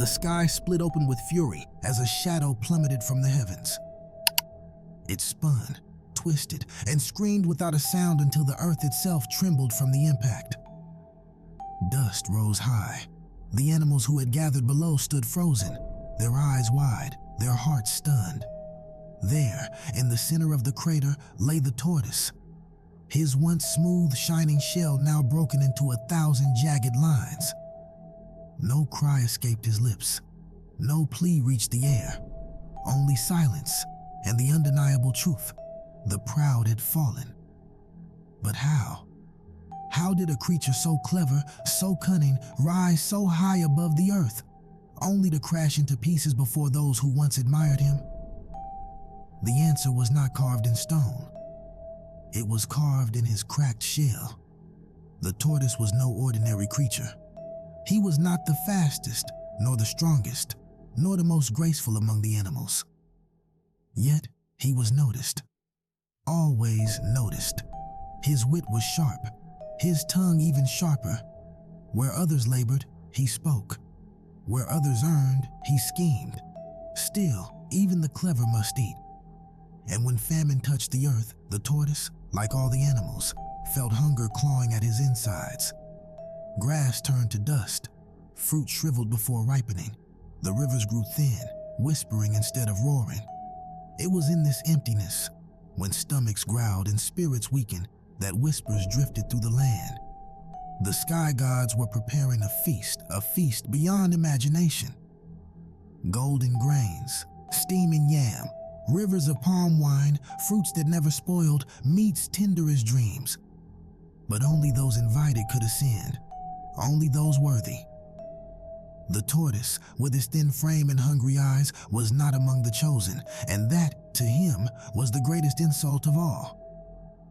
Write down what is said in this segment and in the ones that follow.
The sky split open with fury as a shadow plummeted from the heavens. It spun, twisted, and screamed without a sound until the earth itself trembled from the impact. Dust rose high. The animals who had gathered below stood frozen, their eyes wide, their hearts stunned. There, in the center of the crater, lay the tortoise, his once smooth, shining shell now broken into 1,000 jagged lines. No cry escaped his lips. No plea reached the air. Only silence and the undeniable truth. The proud had fallen. But how? How did a creature so clever, so cunning, rise so high above the earth, only to crash into pieces before those who once admired him? The answer was not carved in stone. It was carved in his cracked shell. The tortoise was no ordinary creature. He was not the fastest, nor the strongest, nor the most graceful among the animals. Yet he was noticed. Always noticed. His wit was sharp, his tongue even sharper. Where others labored, he spoke. Where others earned, he schemed. Still, even the clever must eat. And when famine touched the earth, the tortoise, like all the animals, felt hunger clawing at his insides. Grass turned to dust, fruit shriveled before ripening, the rivers grew thin, whispering instead of roaring. It was in this emptiness, when stomachs growled and spirits weakened, that whispers drifted through the land. The sky gods were preparing a feast beyond imagination. Golden grains, steaming yam, rivers of palm wine, fruits that never spoiled, meats tender as dreams. But only those invited could ascend, only those worthy. The tortoise, with his thin frame and hungry eyes, was not among the chosen, and that, to him, was the greatest insult of all.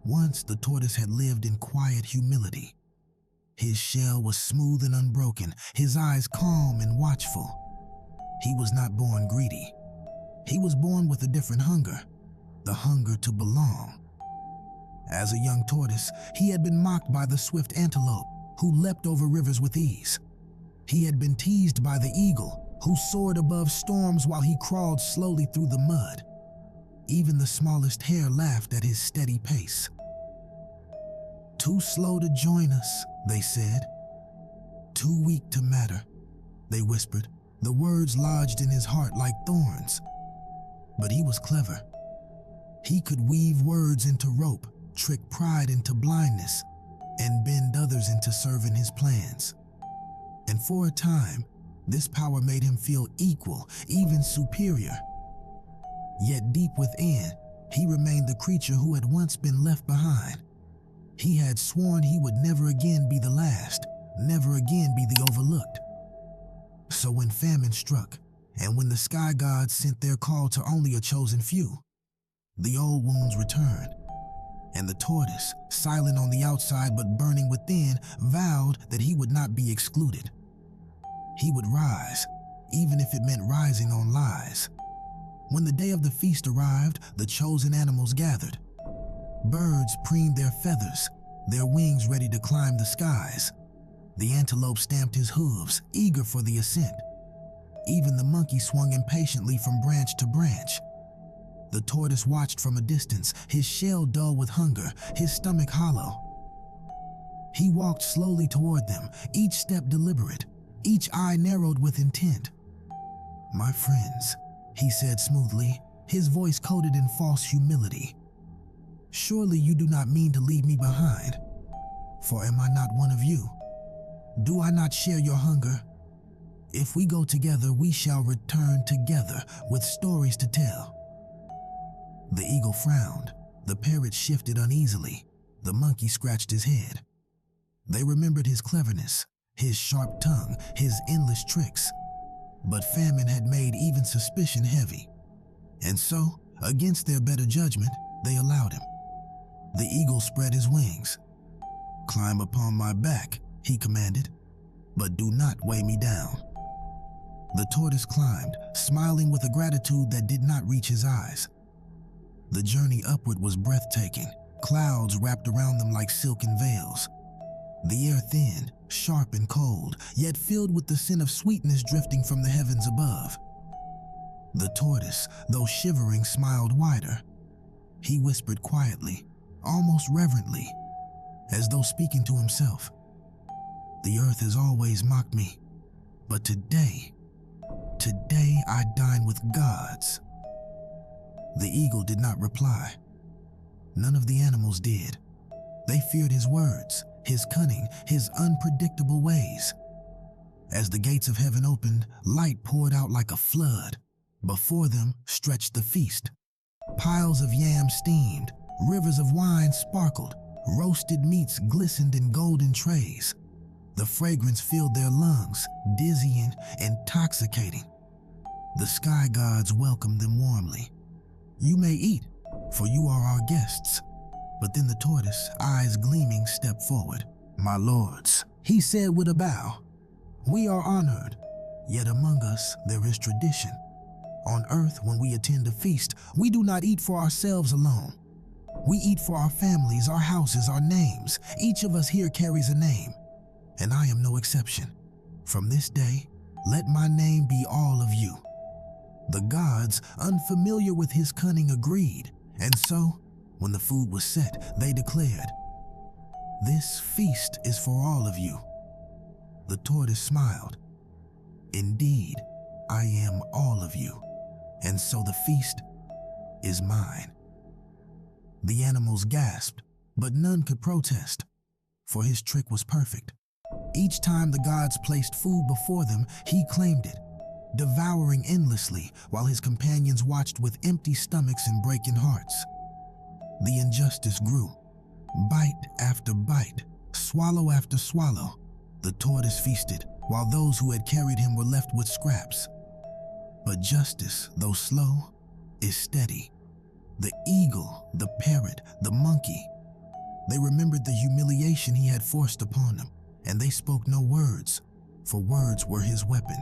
Once the tortoise had lived in quiet humility. His shell was smooth and unbroken, his eyes calm and watchful. He was not born greedy. He was born with a different hunger, the hunger to belong. As a young tortoise, he had been mocked by the swift antelope, who leapt over rivers with ease. He had been teased by the eagle, who soared above storms while he crawled slowly through the mud. Even the smallest hare laughed at his steady pace. Too slow to join us, they said. Too weak to matter, they whispered, the words lodged in his heart like thorns. But he was clever. He could weave words into rope, trick pride into blindness, and bend others into serving his plans. And for a time, this power made him feel equal, even superior. Yet deep within, he remained the creature who had once been left behind. He had sworn he would never again be the last, never again be the overlooked. So when famine struck, and when the sky gods sent their call to only a chosen few, the old wounds returned. And the tortoise, silent on the outside but burning within, vowed that he would not be excluded. He would rise, even if it meant rising on lies. When the day of the feast arrived, the chosen animals gathered. Birds preened their feathers, their wings ready to climb the skies. The antelope stamped his hooves, eager for the ascent. Even the monkey swung impatiently from branch to branch. The tortoise watched from a distance, his shell dull with hunger, his stomach hollow. He walked slowly toward them, each step deliberate, each eye narrowed with intent. "My friends," he said smoothly, his voice coated in false humility. "Surely you do not mean to leave me behind, for am I not one of you? Do I not share your hunger? If we go together, we shall return together with stories to tell." The eagle frowned, the parrot shifted uneasily, the monkey scratched his head. They remembered his cleverness, his sharp tongue, his endless tricks. But famine had made even suspicion heavy. And so, against their better judgment, they allowed him. The eagle spread his wings. "Climb upon my back," he commanded, "but do not weigh me down." The tortoise climbed, smiling with a gratitude that did not reach his eyes. The journey upward was breathtaking, clouds wrapped around them like silken veils. The air thin, sharp and cold, yet filled with the scent of sweetness drifting from the heavens above. The tortoise, though shivering, smiled wider. He whispered quietly, almost reverently, as though speaking to himself. "The earth has always mocked me, but today I dine with gods." The eagle did not reply. None of the animals did. They feared his words, his cunning, his unpredictable ways. As the gates of heaven opened, light poured out like a flood. Before them stretched the feast. Piles of yams steamed, rivers of wine sparkled, roasted meats glistened in golden trays. The fragrance filled their lungs, dizzying, intoxicating. The sky gods welcomed them warmly. "You may eat, for you are our guests." But then the tortoise, eyes gleaming, stepped forward. "My lords," he said with a bow, "we are honored, yet among us there is tradition. On earth, when we attend a feast, we do not eat for ourselves alone. We eat for our families, our houses, our names. Each of us here carries a name, and I am no exception. From this day, let my name be all of you." The gods, unfamiliar with his cunning, agreed, and so, when the food was set, they declared, "This feast is for all of you." The tortoise smiled. "Indeed, I am all of you, and so the feast is mine." The animals gasped, but none could protest, for his trick was perfect. Each time the gods placed food before them, he claimed it, devouring endlessly while his companions watched with empty stomachs and breaking hearts. The injustice grew. Bite after bite, swallow after swallow, the tortoise feasted, while those who had carried him were left with scraps. But justice, though slow, is steady. The eagle, the parrot, the monkey, they remembered the humiliation he had forced upon them, and they spoke no words, for words were his weapon.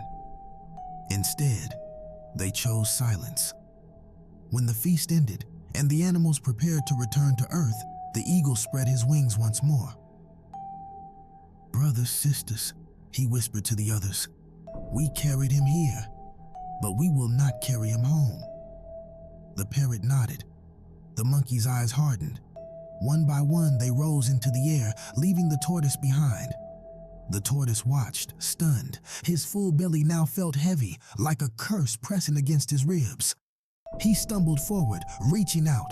Instead, they chose silence. When the feast ended, and the animals prepared to return to earth, the eagle spread his wings once more. "Brothers, sisters," he whispered to the others, "we carried him here, but we will not carry him home." The parrot nodded. The monkey's eyes hardened. One by one, they rose into the air, leaving the tortoise behind. The tortoise watched, stunned. His full belly now felt heavy, like a curse pressing against his ribs. He stumbled forward, reaching out.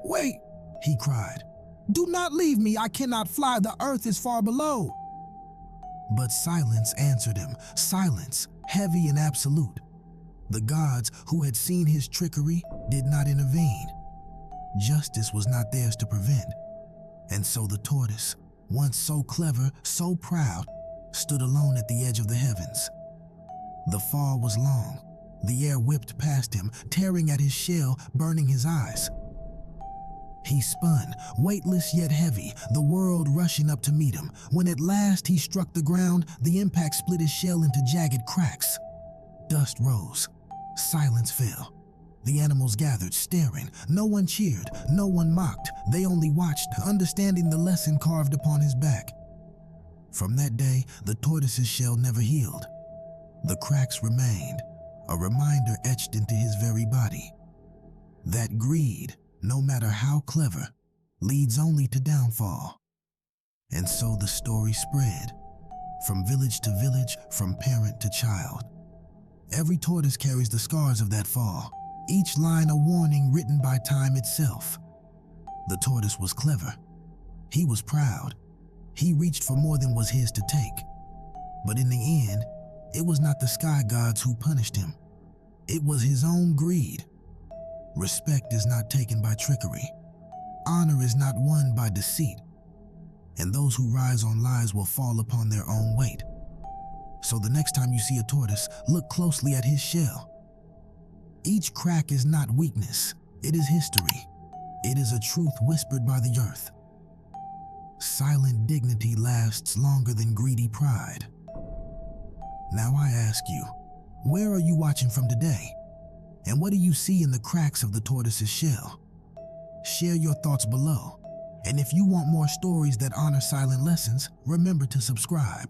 "Wait," he cried. "Do not leave me. I cannot fly. The earth is far below." But silence answered him, silence, heavy and absolute. The gods, who had seen his trickery, did not intervene. Justice was not theirs to prevent. And so the tortoise, once so clever, so proud, stood alone at the edge of the heavens. The fall was long. The air whipped past him, tearing at his shell, burning his eyes. He spun, weightless yet heavy, the world rushing up to meet him. When at last he struck the ground, the impact split his shell into jagged cracks. Dust rose. Silence fell. The animals gathered, staring. No one cheered, no one mocked. They only watched, understanding the lesson carved upon his back. From that day, the tortoise's shell never healed. The cracks remained, a reminder etched into his very body. That greed, no matter how clever, leads only to downfall. And so the story spread, from village to village, from parent to child. Every tortoise carries the scars of that fall, each line a warning written by time itself. The tortoise was clever. He was proud. He reached for more than was his to take. But in the end, it was not the sky gods who punished him. It was his own greed. Respect is not taken by trickery. Honor is not won by deceit. And those who rise on lies will fall upon their own weight. So the next time you see a tortoise, look closely at his shell. Each crack is not weakness, it is history. It is a truth whispered by the earth. Silent dignity lasts longer than greedy pride. Now I ask you, where are you watching from today? And what do you see in the cracks of the tortoise's shell? Share your thoughts below. And if you want more stories that honor silent lessons, remember to subscribe.